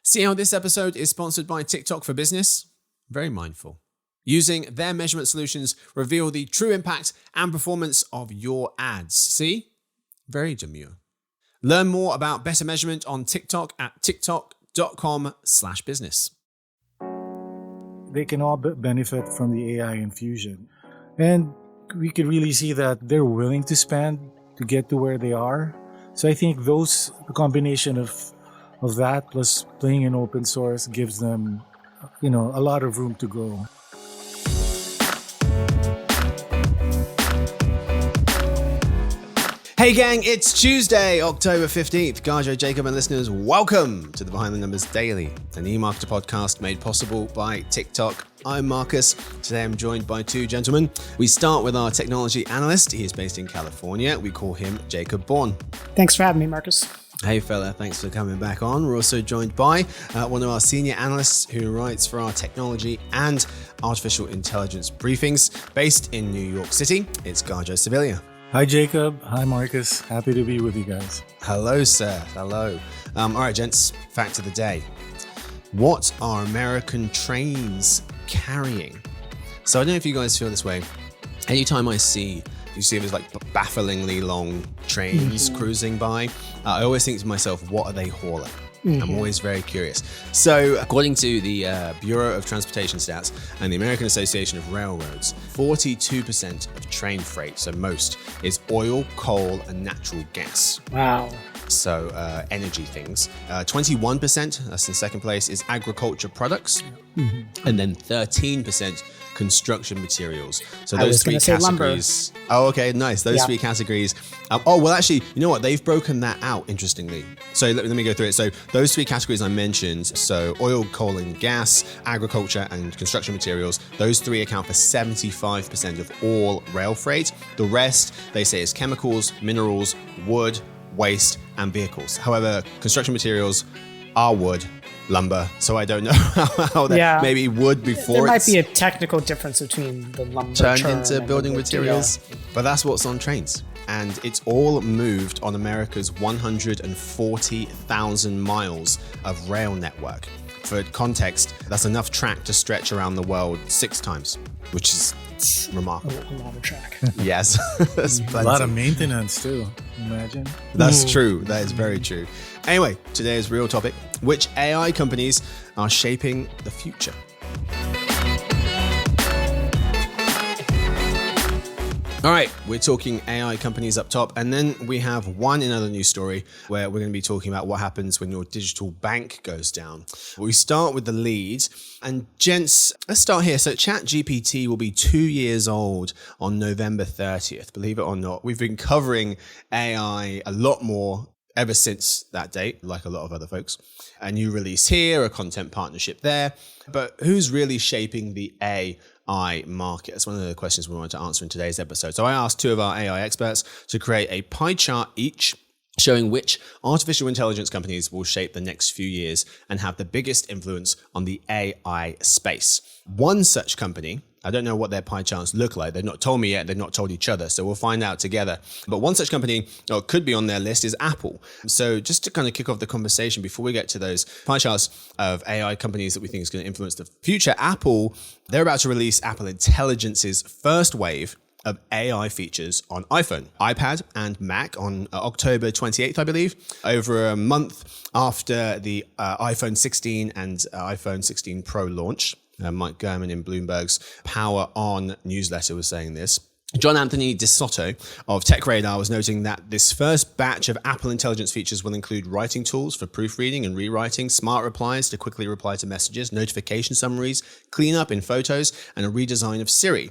See how this episode is sponsored by TikTok for Business? Very mindful. Using their measurement solutions, reveal the true impact and performance of your ads. See? Very demure. Learn more about better measurement on TikTok at tiktok.com/business. They can all benefit from the AI infusion. And we could really see that they're willing to spend to get to where they are. So I think the combination of that plus playing in open source gives them, a lot of room to grow. Hey gang, it's Tuesday, October 15th. Gajo, Jacob and listeners, welcome to the Behind the Numbers Daily, an eMarketer podcast made possible by TikTok. I'm Marcus. Today I'm joined by two gentlemen. We start with our technology analyst. He is based in California. We call him Jacob Bourne. Thanks for having me, Marcus. Hey fella, thanks for coming back on. We're also joined by one of our senior analysts who writes for our technology and artificial intelligence briefings based in New York City. It's Gajo Sevilla. Hi, Jacob. Hi, Marcus. Happy to be with you guys. Hello, sir. Hello. All right, gents, fact of the day. What are American trains carrying? So I don't know if you guys feel this way. Anytime you see these like bafflingly long trains cruising by, I always think to myself, what are they hauling? I'm always very curious. So according to the Bureau of Transportation Stats and the American Association of Railroads, 42% of train freight, so most, is oil, coal, and natural gas. Wow. So energy things. 21%, that's in second place, is agriculture products. And then 13% construction materials. So those three categories. Oh, okay, nice. Those three categories. Actually, you know what? They've broken that out, interestingly. So let me go through it. So those three categories I mentioned, so oil, coal, and gas, agriculture, and construction materials, those three account for 75% of all rail freight. The rest, they say, is chemicals, minerals, wood, waste, and vehicles. However, construction materials are wood, lumber, so I don't know how that maybe wood before there might be a technical difference between the lumber turned into building materials, but that's what's on trains, and it's all moved on America's 140,000 miles of rail network. For context, that's enough track to stretch around the world 6 times, which is remarkable. A lot of track. Yes. A lot of maintenance too, imagine. That's true. That is very true. Anyway, today's real topic: which AI companies are shaping the future? All right, we're talking AI companies up top, and then we have another news story where we're going to be talking about what happens when your digital bank goes down. We start with the lead, and gents, let's start here. So ChatGPT will be 2 years old on November 30th. Believe it or not, we've been covering AI a lot more ever since that date, like a lot of other folks. A new release here, a content partnership there, but who's really shaping the AI market? That's one of the questions we wanted to answer in today's episode. So I asked two of our AI experts to create a pie chart each showing which artificial intelligence companies will shape the next few years and have the biggest influence on the AI space. One such company, I don't know what their pie charts look like. They've not told me yet. They've not told each other. So we'll find out together. But one such company, or could be on their list, is Apple. So just to kind of kick off the conversation before we get to those pie charts of AI companies that we think is going to influence the future, Apple, they're about to release Apple Intelligence's first wave of AI features on iPhone, iPad, and Mac on October 28th, I believe, over a month after the iPhone 16 and iPhone 16 Pro launch. Mike Gurman in Bloomberg's Power On newsletter was saying this. John Anthony DeSoto of TechRadar was noting that this first batch of Apple Intelligence features will include writing tools for proofreading and rewriting, smart replies to quickly reply to messages, notification summaries, cleanup in photos, and a redesign of Siri.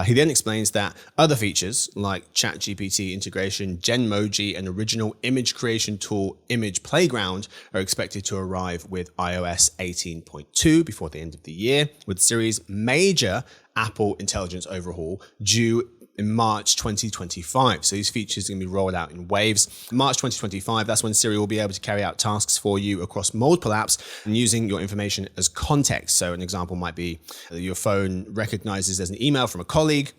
He then explains that other features like ChatGPT integration, Genmoji, and original image creation tool Image Playground are expected to arrive with iOS 18.2 before the end of the year, with Siri's major Apple Intelligence overhaul due in March 2025. So these features are going to be rolled out in waves. March 2025, that's when Siri will be able to carry out tasks for you across multiple apps and using your information as context. So an example might be that your phone recognizes there's an email from a colleague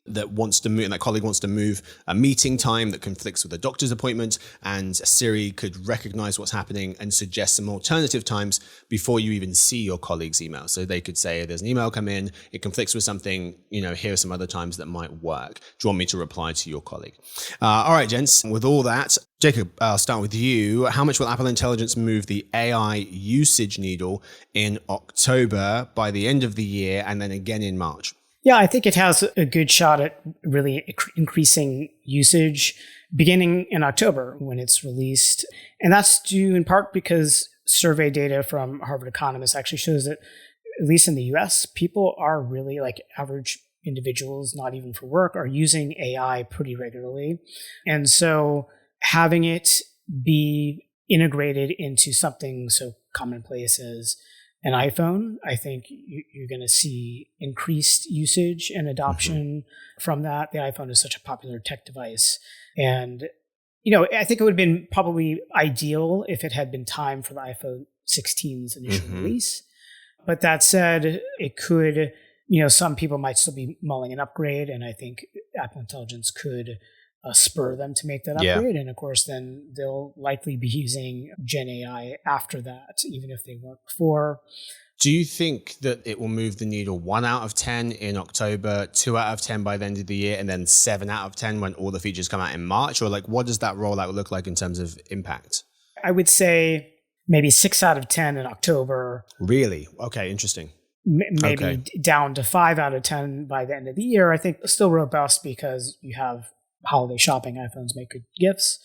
that wants to move, and that colleague wants to move a meeting time that conflicts with a doctor's appointment, and Siri could recognize what's happening and suggest some alternative times before you even see your colleague's email. So they could say, there's an email come in, it conflicts with something, here are some other times that might work. Do you want me to reply to your colleague? All right, gents, with all that, Jacob, I'll start with you. How much will Apple Intelligence move the AI usage needle in October, by the end of the year, and then again in March? Yeah, I think it has a good shot at really increasing usage beginning in October when it's released. And that's due in part because survey data from Harvard economists actually shows that, at least in the US, people are really, like average individuals, not even for work, are using AI pretty regularly. And so having it be integrated into something so commonplace as an iPhone, I think you're going to see increased usage and adoption from that. The iPhone is such a popular tech device. And, I think it would have been probably ideal if it had been time for the iPhone 16's initial release. But that said, it could, some people might still be mulling an upgrade. And I think Apple Intelligence could spur them to make that upgrade. And of course, then they'll likely be using Gen AI after that, even if they weren't before. Do you think that it will move the needle 1 out of 10 in October, 2 out of 10 by the end of the year, and then 7 out of 10 when all the features come out in March? Or what does that rollout look like in terms of impact? I would say maybe 6 out of 10 in October. Really? Okay, interesting. Maybe down to 5 out of 10 by the end of the year. I think still robust because you have holiday shopping. iPhones make good gifts.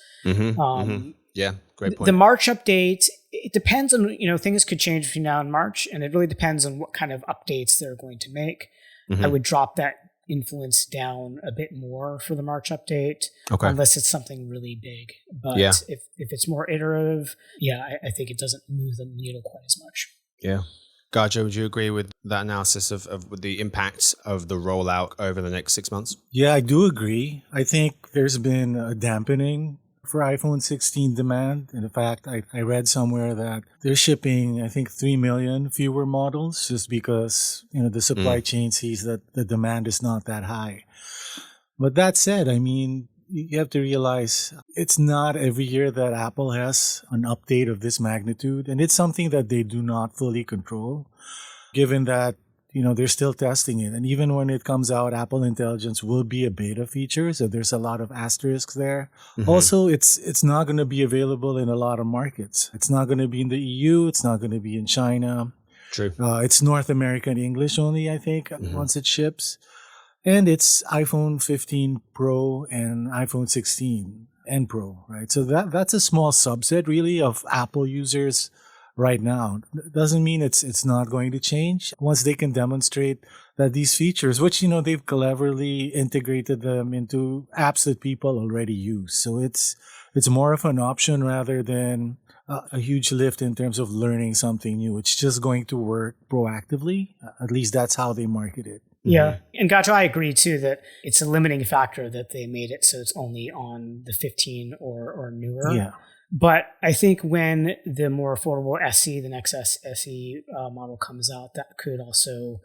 Yeah, great point. The March update, it depends on, things could change between now and March, and it really depends on what kind of updates they're going to make. I would drop that influence down a bit more for the March update, unless it's something really big. But if it's more iterative, I think it doesn't move the needle quite as much. Yeah. Gajo, would you agree with that analysis of the impact of the rollout over the next 6 months? Yeah, I do agree. I think there's been a dampening for iPhone 16 demand. In fact, I read somewhere that they're shipping, I think, 3 million fewer models just because, the supply chain sees that the demand is not that high. But that said, you have to realize it's not every year that Apple has an update of this magnitude. And it's something that they do not fully control, given that, they're still testing it. And even when it comes out, Apple Intelligence will be a beta feature. So there's a lot of asterisks there. Also, it's not going to be available in a lot of markets. It's not going to be in the EU. It's not going to be in China. True. It's North American English only, I think, once it ships. And it's iPhone 15 Pro and iPhone 16 and Pro, right? So that's a small subset, really, of Apple users right now. Doesn't mean it's not going to change once they can demonstrate that these features, which, they've cleverly integrated them into apps that people already use. So it's more of an option rather than a huge lift in terms of learning something new. It's just going to work proactively. At least that's how they market it. Yeah. And Gato, I agree too that it's a limiting factor that they made it so it's only on the 15 or newer. Yeah. But I think when the more affordable SE, the next SE model comes out, that could also,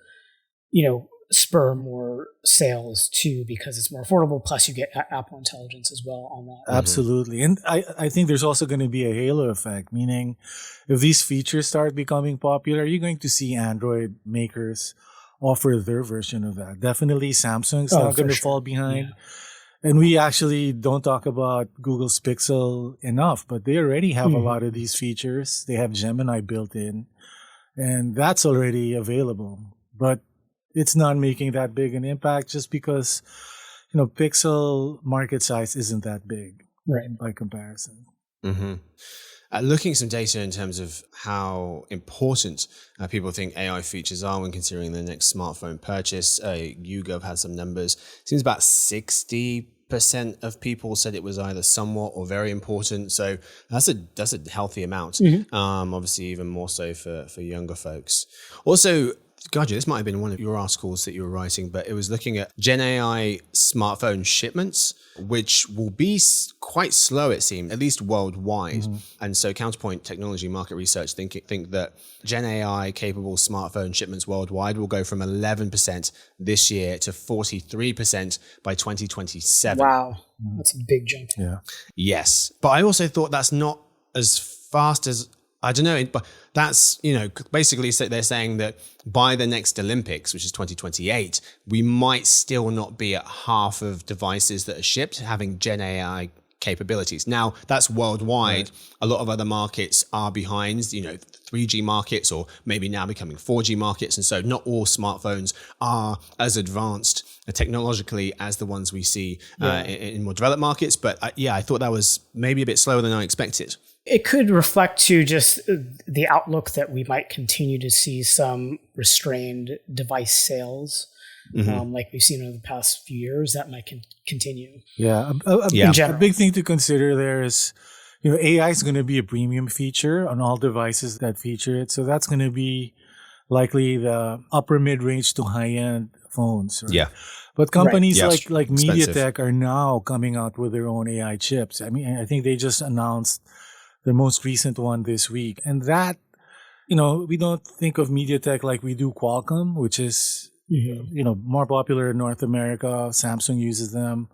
spur more sales too because it's more affordable. Plus you get Apple Intelligence as well on that. Absolutely. And I think there's also going to be a halo effect, meaning if these features start becoming popular, you're going to see Android makers offer their version of that. Definitely Samsung's not going to fall behind. Yeah. And we actually don't talk about Google's Pixel enough, but they already have a lot of these features. They have Gemini built in, and that's already available. But it's not making that big an impact just because, Pixel market size isn't that big, right, by comparison. Looking at some data in terms of how important people think AI features are when considering their next smartphone purchase, YouGov has some numbers. It seems about 60% of people said it was either somewhat or very important. So that's a healthy amount. Obviously, even more so for younger folks. Also, Gaja, this might have been one of your articles that you were writing, but it was looking at Gen AI smartphone shipments, which will be quite slow, it seems, at least worldwide. And so Counterpoint Technology Market Research think that Gen AI capable smartphone shipments worldwide will go from 11% this year to 43% by 2027. Wow. That's a big jump. Yeah. Yes. But I also thought that's not as fast as, I don't know, but that's, basically they're saying that by the next Olympics, which is 2028, we might still not be at half of devices that are shipped having Gen AI capabilities. Now, that's worldwide. Right. A lot of other markets are behind, 3G markets or maybe now becoming 4G markets. And so not all smartphones are as advanced technologically as the ones we see in more developed markets. But I thought that was maybe a bit slower than I expected. It could reflect to just the outlook that we might continue to see some restrained device sales, like we've seen over the past few years. That might continue. Yeah, a big thing to consider there is, AI is going to be a premium feature on all devices that feature it. So that's going to be likely the upper mid-range to high-end phones. Right? Yeah. But companies like MediaTek are now coming out with their own AI chips. I mean, I think they just announced the most recent one this week. And that, we don't think of MediaTek like we do Qualcomm, which is, more popular in North America. Samsung uses them.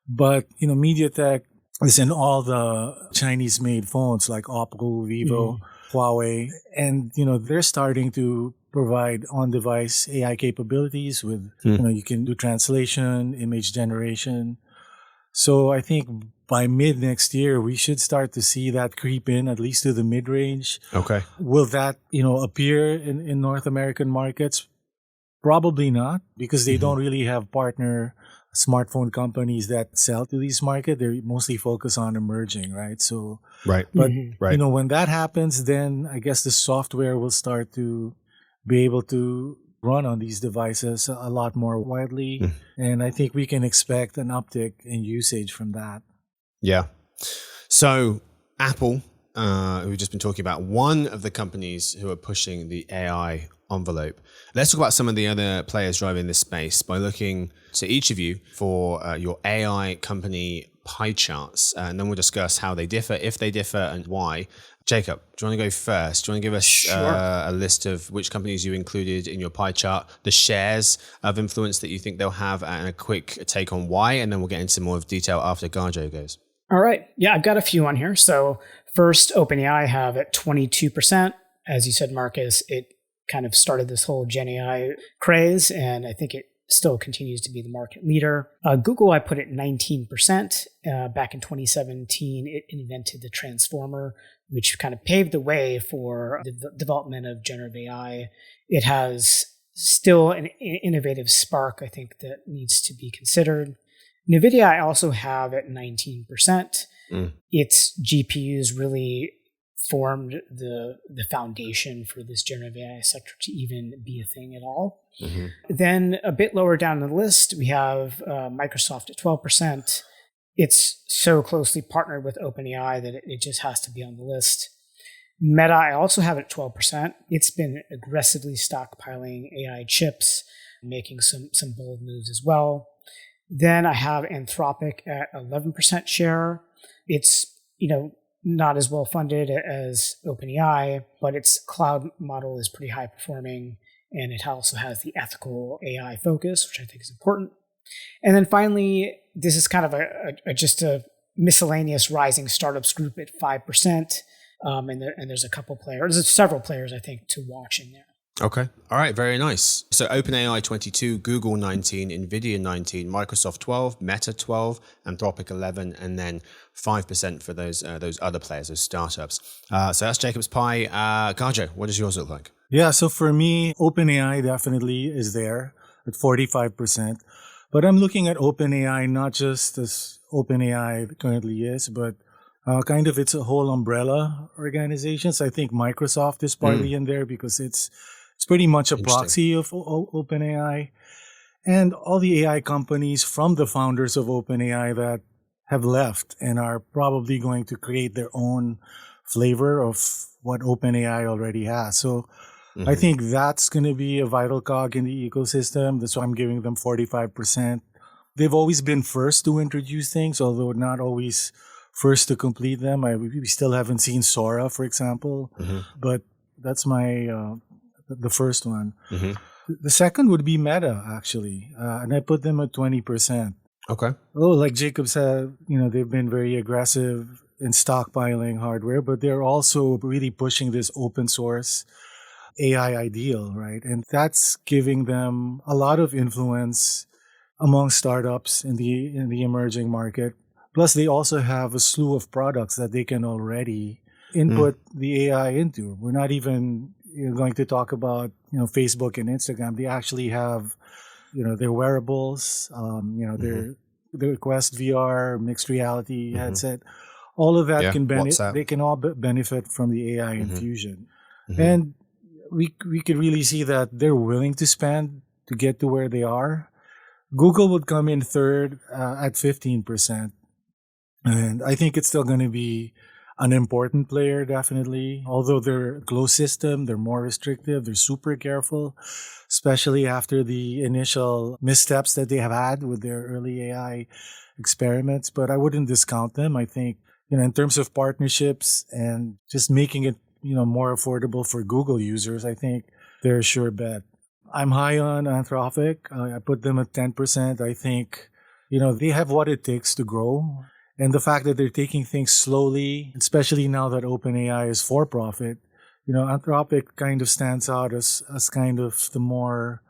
But, MediaTek is in all the Chinese-made phones like Oppo, Vivo, Huawei. And, they're starting to provide on-device AI capabilities with, you can do translation, image generation. So I think by mid next year, we should start to see that creep in, at least to the mid-range. Okay. Will that, appear in North American markets? Probably not, because they don't really have partner smartphone companies that sell to these markets. They're mostly focused on emerging, right? So, right. But, when that happens, then I guess the software will start to be able to run on these devices a lot more widely. And I think we can expect an uptick in usage from that. Yeah. So Apple, we've just been talking about, one of the companies who are pushing the AI envelope. Let's talk about some of the other players driving this space by looking to each of you for your AI company pie charts. And then we'll discuss how they differ, if they differ, and why. Jacob, do you want to go first? Do you want to give us a list of which companies you included in your pie chart, the shares of influence that you think they'll have, and a quick take on why? And then we'll get into more of detail after Gajo goes. All right. Yeah, I've got a few on here. So first, OpenAI I have at 22%. As you said, Marcus, it kind of started this whole Gen AI craze, and I think it still continues to be the market leader. Google, I put at 19%. Back in 2017, it invented the Transformer, which kind of paved the way for the development of generative AI. It has still an innovative spark, I think, that needs to be considered. NVIDIA, I also have at 19%. Its GPUs really formed the foundation for this generative AI sector to even be a thing at all. Then a bit lower down the list, we have Microsoft at 12%. It's so closely partnered with OpenAI that it just has to be on the list. Meta, I also have it at 12%. It's been aggressively stockpiling AI chips, making some bold moves as well. Then I have Anthropic at 11% share. It's, not as well funded as OpenAI, but its cloud model is pretty high performing, and it also has the ethical AI focus, which I think is important. And then finally, this is kind of just a miscellaneous rising startups group at 5%. And there's a couple players, there's several players, I think, to watch in there. Okay. All right. Very nice. So OpenAI 22, Google 19, NVIDIA 19, Microsoft 12, Meta 12, Anthropic 11, and then 5% for those other players, those startups. So that's Jacob's pie. Gajo, what does yours look like? Yeah. So for me, OpenAI definitely is there at 45%. But I'm looking at OpenAI not just as OpenAI currently is, but kind of it's a whole umbrella organization. So I think Microsoft is partly in there because it's pretty much a proxy of OpenAI. And all the AI companies from the founders of OpenAI that have left and are probably going to create their own flavor of what OpenAI already has. So I think that's going to be a vital cog in the ecosystem. That's why I'm giving them 45%. They've always been first to introduce things, although not always first to complete them. We still haven't seen Sora, for example, but that's the first one. The second would be Meta, actually, and I put them at 20%. Okay. Oh, like Jacob said, they've been very aggressive in stockpiling hardware, but they're also really pushing this open source AI ideal, right? And that's giving them a lot of influence among startups in the emerging market. Plus, they also have a slew of products that they can already input the AI into. We're not even going to talk about Facebook and Instagram. They actually have their wearables, their Quest VR, mixed reality headset. All of that can benefit. They can all benefit from the AI infusion, and we could really see that they're willing to spend to get to where they are. Google would come in third at 15%, and I think it's still going to be an important player, definitely. Although they're a closed system, they're more restrictive, they're super careful, especially after the initial missteps that they have had with their early AI experiments. But I wouldn't discount them. I think, in terms of partnerships and just making it, more affordable for Google users, I think they're a sure bet. I'm high on Anthropic. I put them at 10%. I think, they have what it takes to grow. And the fact that they're taking things slowly, especially now that OpenAI is for profit, Anthropic kind of stands out as kind of the more,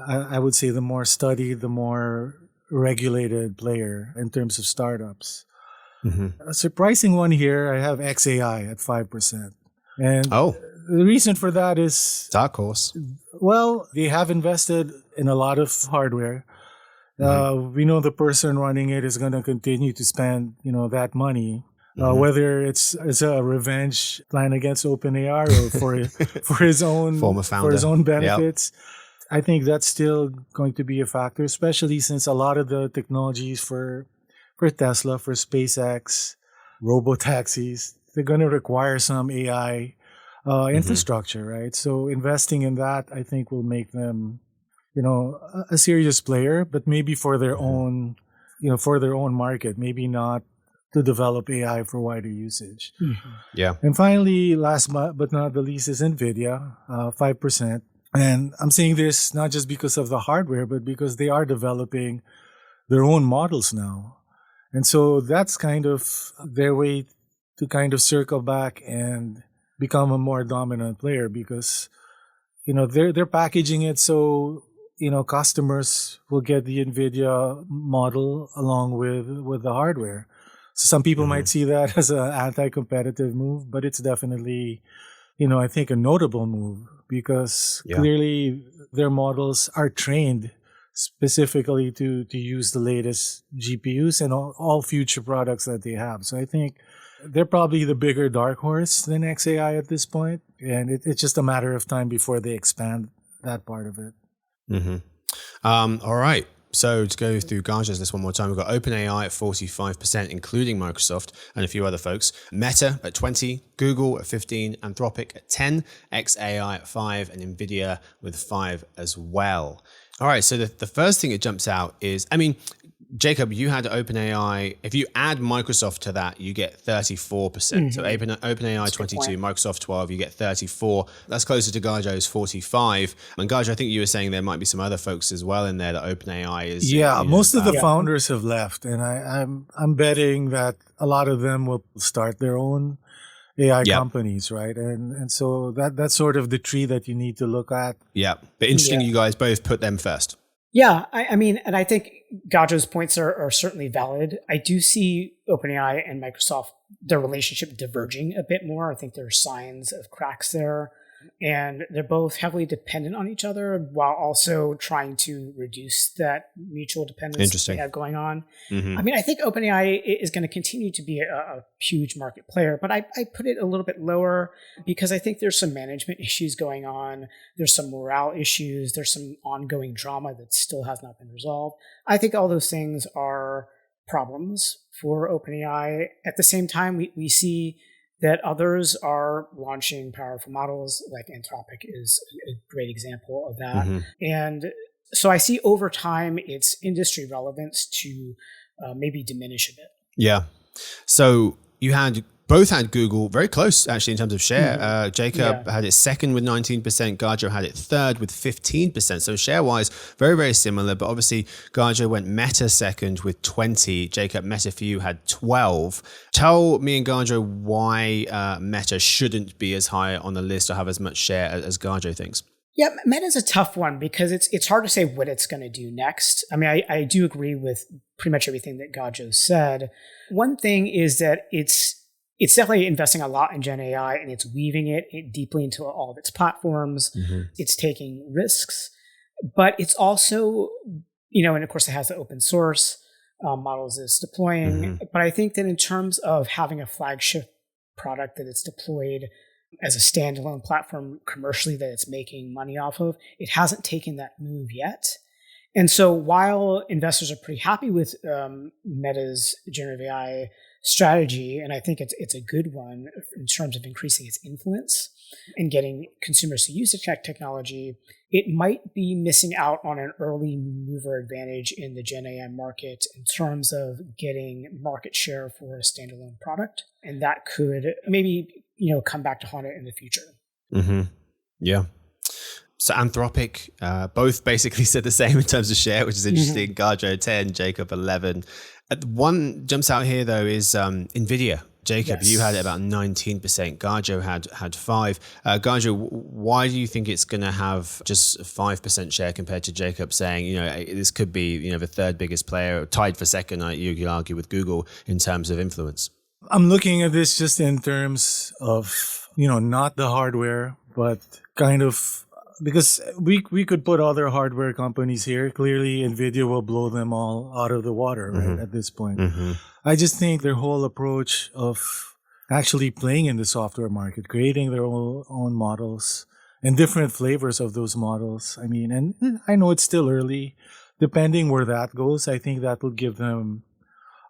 I would say, the more studied, the more regulated player in terms of startups. A surprising one here, I have XAI at 5%. And the reason for that is... Dark horse. Well, they have invested in a lot of hardware. We know the person running it is going to continue to spend, that money, whether it's a revenge plan against OpenAI or for his own former founder, for his own benefits. Yep. I think that's still going to be a factor, especially since a lot of the technologies for Tesla, for SpaceX, robo-taxis, they're going to require some AI infrastructure, right? So investing in that, I think, will make them a serious player, but maybe for their own, for their own market, maybe not to develop AI for wider usage. Yeah. And finally, last but not the least is NVIDIA, 5%. And I'm saying this not just because of the hardware, but because they are developing their own models now. And so that's kind of their way to kind of circle back and become a more dominant player because, they're packaging it so customers will get the NVIDIA model along with the hardware. So some people might see that as an anti-competitive move, but it's definitely, I think a notable move because clearly their models are trained specifically to use the latest GPUs and all future products that they have. So I think they're probably the bigger dark horse than XAI at this point, and it's just a matter of time before they expand that part of it. All right. So to go through Gaja's list one more time, we've got OpenAI at 45%, including Microsoft and a few other folks. Meta at 20, Google at 15, Anthropic at 10, XAI at 5, and NVIDIA with 5 as well. All right. So the first thing that jumps out is, Jacob, you had OpenAI. If you add Microsoft to that, you get 34%. So OpenAI 22, Microsoft 12, you get 34. That's closer to Gajo's 45. And Gajo, I think you were saying there might be some other folks as well in there that OpenAI is. Yeah, most of the founders have left, and I'm betting that a lot of them will start their own AI companies, right? And so that's sort of the tree that you need to look at. Yeah, but interesting you guys both put them first. Yeah, and I think Gajo's points are certainly valid. I do see OpenAI and Microsoft, their relationship diverging a bit more. I think there are signs of cracks there. And they're both heavily dependent on each other while also trying to reduce that mutual dependence they have going on. I think OpenAI is going to continue to be a huge market player, but I put it a little bit lower because I think there's some management issues going on. There's some morale issues. There's some ongoing drama that still has not been resolved. I think all those things are problems for OpenAI. At the same time, we see that others are launching powerful models, like Anthropic is a great example of that. And so I see over time its industry relevance to maybe diminish a bit. Yeah. So you both had Google very close, actually, in terms of share. Jacob had it second with 19%. Gajo had it third with 15%. So share-wise, very, very similar. But obviously, Gajo went Meta second with 20. Jacob, Meta for you had 12. Tell me and Gajo why Meta shouldn't be as high on the list or have as much share as Gajo thinks. Yeah, Meta's a tough one because it's hard to say what it's going to do next. I mean, I do agree with pretty much everything that Gajo said. One thing is that it's definitely investing a lot in Gen AI, and it's weaving it deeply into all of its platforms. It's taking risks, but it's also, and of course it has the open source models it's deploying. But I think that in terms of having a flagship product that it's deployed as a standalone platform commercially that it's making money off of, it hasn't taken that move yet. And so while investors are pretty happy with Meta's generative AI strategy, and I think it's a good one in terms of increasing its influence and getting consumers to use the technology, it might be missing out on an early mover advantage in the Gen AI market in terms of getting market share for a standalone product. And that could maybe, come back to haunt it in the future. Yeah. So Anthropic, both basically said the same in terms of share, which is interesting. Gajo 10, Jacob 11. One jumps out here though is NVIDIA. Jacob, you had it about 19%. Gajo had 5. Gajo, why do you think it's going to have just 5% share compared to Jacob saying, this could be, the third biggest player, tied for second, you could argue, with Google in terms of influence? I'm looking at this just in terms of, not the hardware, but kind of, because we could put other hardware companies here. Clearly, NVIDIA will blow them all out of the water right, at this point. I just think their whole approach of actually playing in the software market, creating their own models and different flavors of those models. I mean, and I know it's still early. Depending where that goes, I think that will give them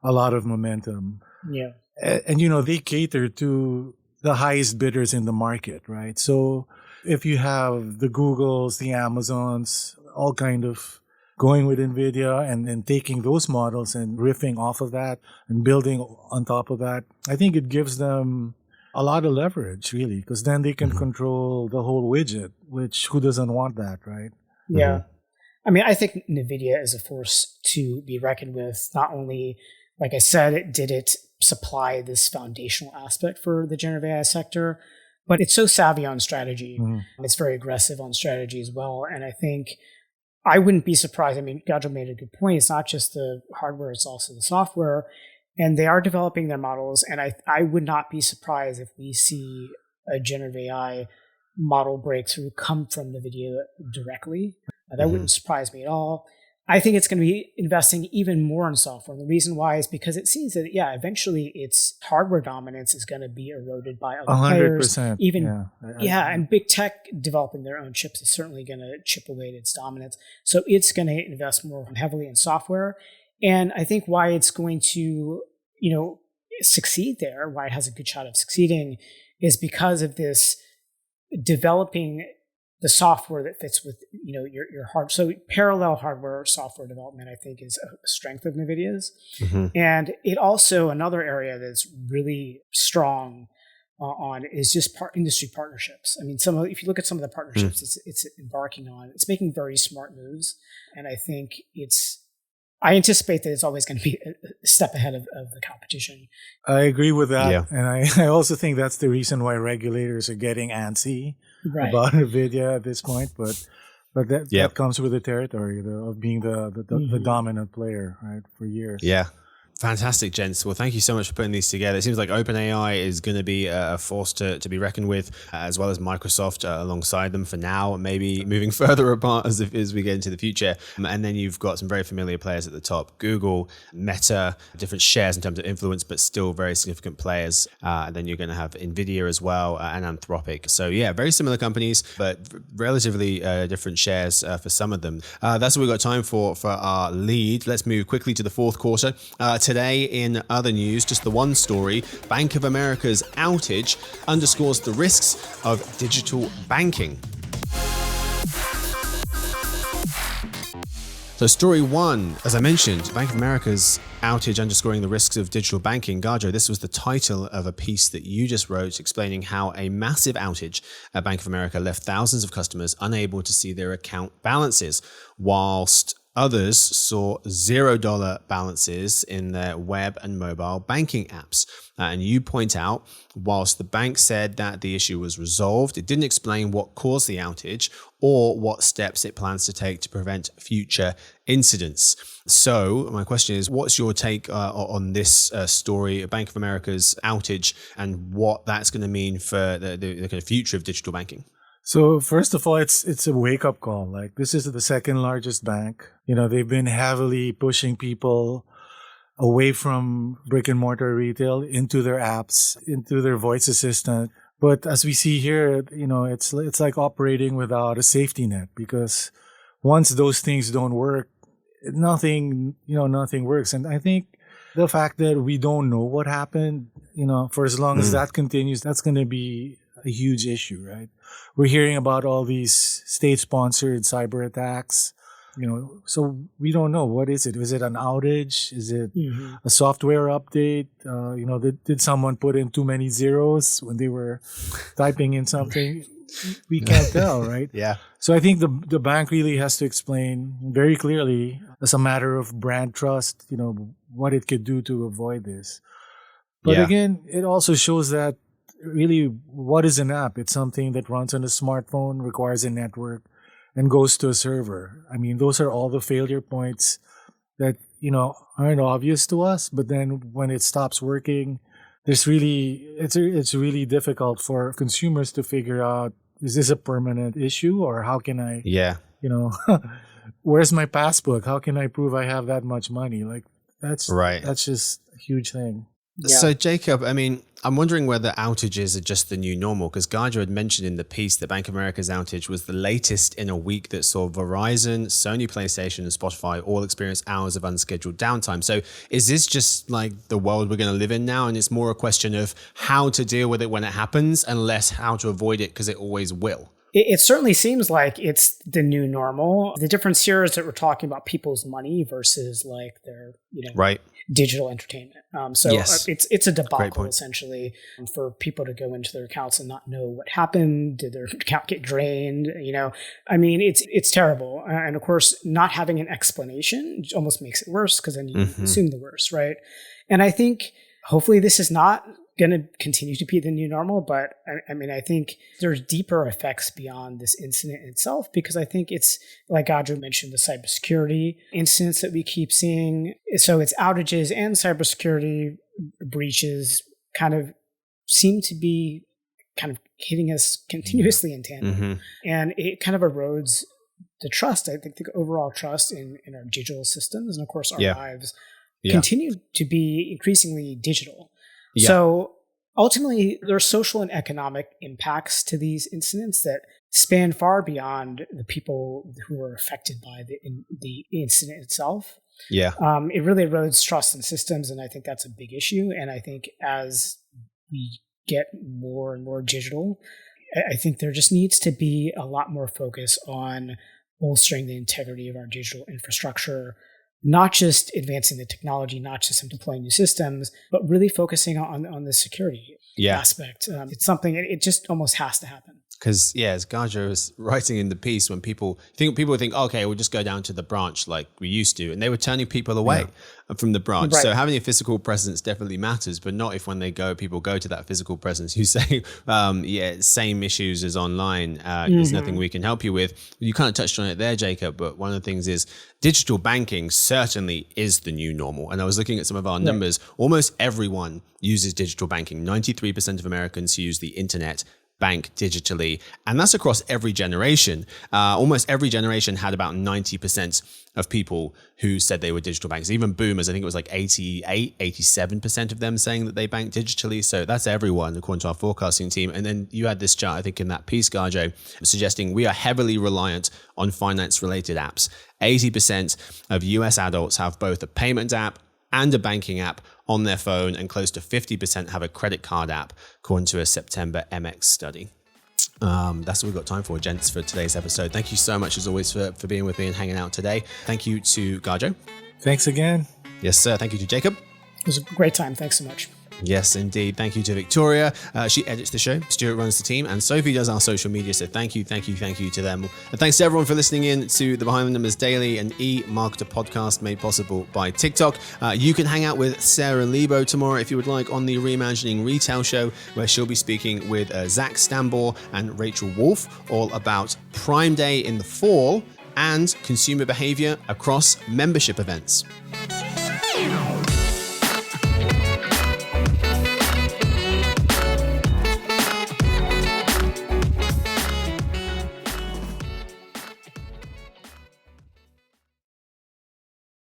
a lot of momentum. Yeah. And they cater to the highest bidders in the market, right? So if you have the Googles, the Amazons, all kind of going with NVIDIA and taking those models and riffing off of that and building on top of that, I think it gives them a lot of leverage, really, because then they can control the whole widget, which who doesn't want that, right? Yeah. I mean, I think NVIDIA is a force to be reckoned with. Not only, like I said, did it supply this foundational aspect for the generative AI sector, but it's so savvy on strategy. It's very aggressive on strategy as well. And I think I wouldn't be surprised. I mean, Gajo made a good point. It's not just the hardware, it's also the software. And they are developing their models. And I would not be surprised if we see a generative AI model breakthrough come from NVIDIA directly. That wouldn't surprise me at all. I think it's going to be investing even more in software. And the reason why is because it seems that, eventually its hardware dominance is going to be eroded by other 100%, players. Even, and big tech developing their own chips is certainly going to chip away at its dominance. So it's going to invest more heavily in software. And I think why it's going to, succeed there, why it has a good shot of succeeding, is because of this developing the software that fits with, your hard. So parallel hardware software development, I think, is a strength of NVIDIA's. And it also, another area that's really strong on is just industry partnerships. I mean, if you look at some of the partnerships it's embarking on, it's making very smart moves. And I think I anticipate that it's always going to be a step ahead of the competition. I agree with that. Yeah. And I also think that's the reason why regulators are getting antsy about NVIDIA at this point. But that comes with the territory of being the dominant player, right, for years. Yeah. Fantastic, gents. Well, thank you so much for putting these together. It seems like OpenAI is going to be a force to be reckoned with, as well as Microsoft alongside them for now, maybe moving further apart as we get into the future. And then you've got some very familiar players at the top: Google, Meta, different shares in terms of influence, but still very significant players. And then you're going to have NVIDIA as well, and Anthropic. So yeah, very similar companies, but relatively different shares for some of them. That's what we've got time for our lead. Let's move quickly to the fourth quarter. today in other news, just the one story, Bank of America's outage underscores the risks of digital banking. So story one, as I mentioned, Bank of America's outage underscoring the risks of digital banking. Gajo, this was the title of a piece that you just wrote explaining how a massive outage at Bank of America left thousands of customers unable to see their account balances, whilst others saw $0 balances in their web and mobile banking apps. And you point out, whilst the bank said that the issue was resolved, it didn't explain what caused the outage or what steps it plans to take to prevent future incidents. So my question is, what's your take on this story, Bank of America's outage, and what that's going to mean for the kind of future of digital banking? So first of all, it's a wake-up call. Like, this is the second largest bank. You know, they've been heavily pushing people away from brick and mortar retail into their apps, into their voice assistant. But as we see here, you know, it's like operating without a safety net, because once those things don't work, nothing works. And I think the fact that we don't know what happened, you know, for as long as that continues, that's going to be a huge issue, right? We're hearing about all these state-sponsored cyber attacks, you know, so we don't know. What is it? Is it an outage? Is it a software update? You know, did someone put in too many zeros when they were typing in something? We can't tell, right? Yeah. So I think the bank really has to explain very clearly, as a matter of brand trust, you know, what it could do to avoid this. But again, it also shows that really, what is an app? It's something that runs on a smartphone, requires a network, and goes to a server. I mean, those are all the failure points that, you know, aren't obvious to us. But then when it stops working, it's really difficult for consumers to figure out, is this a permanent issue, or how can I, you know, where's my passbook? How can I prove I have that much money? Like, that's just a huge thing. Yeah. So Jacob, I mean, I'm wondering whether outages are just the new normal, because Gajo had mentioned in the piece that Bank of America's outage was the latest in a week that saw Verizon, Sony PlayStation, and Spotify all experience hours of unscheduled downtime. So is this just like the world we're going to live in now, and it's more a question of how to deal with it when it happens and less how to avoid it, because it always will? It certainly seems like it's the new normal. The difference here is that we're talking about people's money versus like their, you know, digital entertainment. It's a debacle essentially for people to go into their accounts and not know what happened. Did their account get drained? You know, I mean, it's terrible. And of course, not having an explanation almost makes it worse, because then you assume the worst, right? And I think hopefully this is not going to continue to be the new normal, but I mean, I think there's deeper effects beyond this incident itself, because I think it's, like Gajo mentioned, the cybersecurity incidents that we keep seeing. So it's outages and cybersecurity breaches kind of seem to be kind of hitting us continuously in tandem. And it kind of erodes the trust, I think, the overall trust in our digital systems. And of course, our lives continue to be increasingly digital. So ultimately, there are social and economic impacts to these incidents that span far beyond the people who are affected by the incident itself. It really erodes trust in systems, and I think that's a big issue. And I think as we get more and more digital, I think there just needs to be a lot more focus on bolstering the integrity of our digital infrastructure, not just advancing the technology, not just deploying new systems, but really focusing on the security aspect. It's something, it just almost has to happen. Because, as Gajo was writing in the piece, when people think, okay, we'll just go down to the branch like we used to. And they were turning people away from the branch. So having a physical presence definitely matters, but not if when people go to that physical presence, you say, same issues as online. There's nothing we can help you with. You kind of touched on it there, Jacob, but one of the things is digital banking certainly is the new normal. And I was looking at some of our numbers. Almost everyone uses digital banking. 93% of Americans use the internet bank digitally. And that's across every generation. Almost every generation had about 90% of people who said they were digital banks. Even boomers, I think it was like 87% of them saying that they bank digitally. So that's everyone, according to our forecasting team. And then you had this chart, I think in that piece, Gajo, suggesting we are heavily reliant on finance-related apps. 80% of US adults have both a payment app and a banking app on their phone, and close to 50% have a credit card app, according to a September MX study. That's all we've got time for, gents, for today's episode. Thank you so much, as always, for being with me and hanging out today. Thank you to Gajo. Thanks again. Yes, sir. Thank you to Jacob. It was a great time. Thanks so much. Yes, indeed. Thank you to Victoria. She edits the show. Stuart runs the team. And Sophie does our social media. So thank you to them. And thanks to everyone for listening in to the Behind the Numbers Daily and eMarketer podcast made possible by TikTok. You can hang out with Sarah Lebo tomorrow if you would like on the Reimagining Retail show, where she'll be speaking with Zach Stambor and Rachel Wolf all about Prime Day in the fall and consumer behavior across membership events.